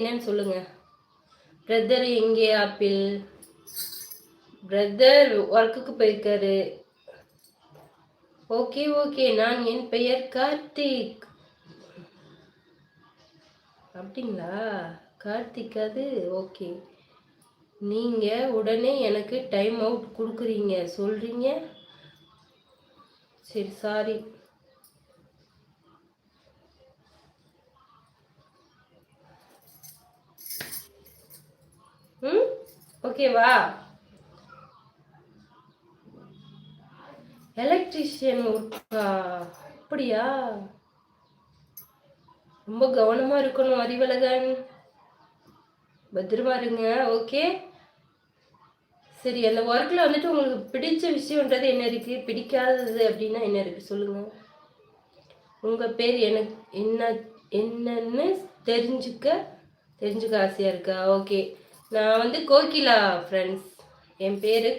என்னன்னு சொல்லுங்க. பிரதர் எங்கே ஆப்பிள்? பிரதர் ஒர்க்குக்கு போயிருக்காரு. Okay okay. என் பெயர் கார்த்திக். அப்படிங்களா? கார்த்திக் அது ஓகே. நீங்க உடனே எனக்கு டைம் அவுட் கொடுக்குறீங்க சொல்றீங்க. சரி சாரி. ம் ஓகேவா? எலக்ட்ரிஷியன் ஒர்க்கா? அப்படியா? ரொம்ப கவனமா இருக்கணும் அறிவழகன். பத்திரமா இருங்க. ஓகே. சரி, அந்த ஒர்க்கில் வந்துட்டு உங்களுக்கு பிடிச்ச விஷயம்ன்றது என்ன இருக்கு? பிடிக்காதது அப்படின்னா என்ன இருக்கு சொல்லுங்க. உங்க பேர் எனக்கு என்னன்னு தெரிஞ்சுக்க ஆசையா இருக்கா? ஓகே. நான் வந்து கோகிலா ஃப்ரெண்ட்ஸ். என் பேரு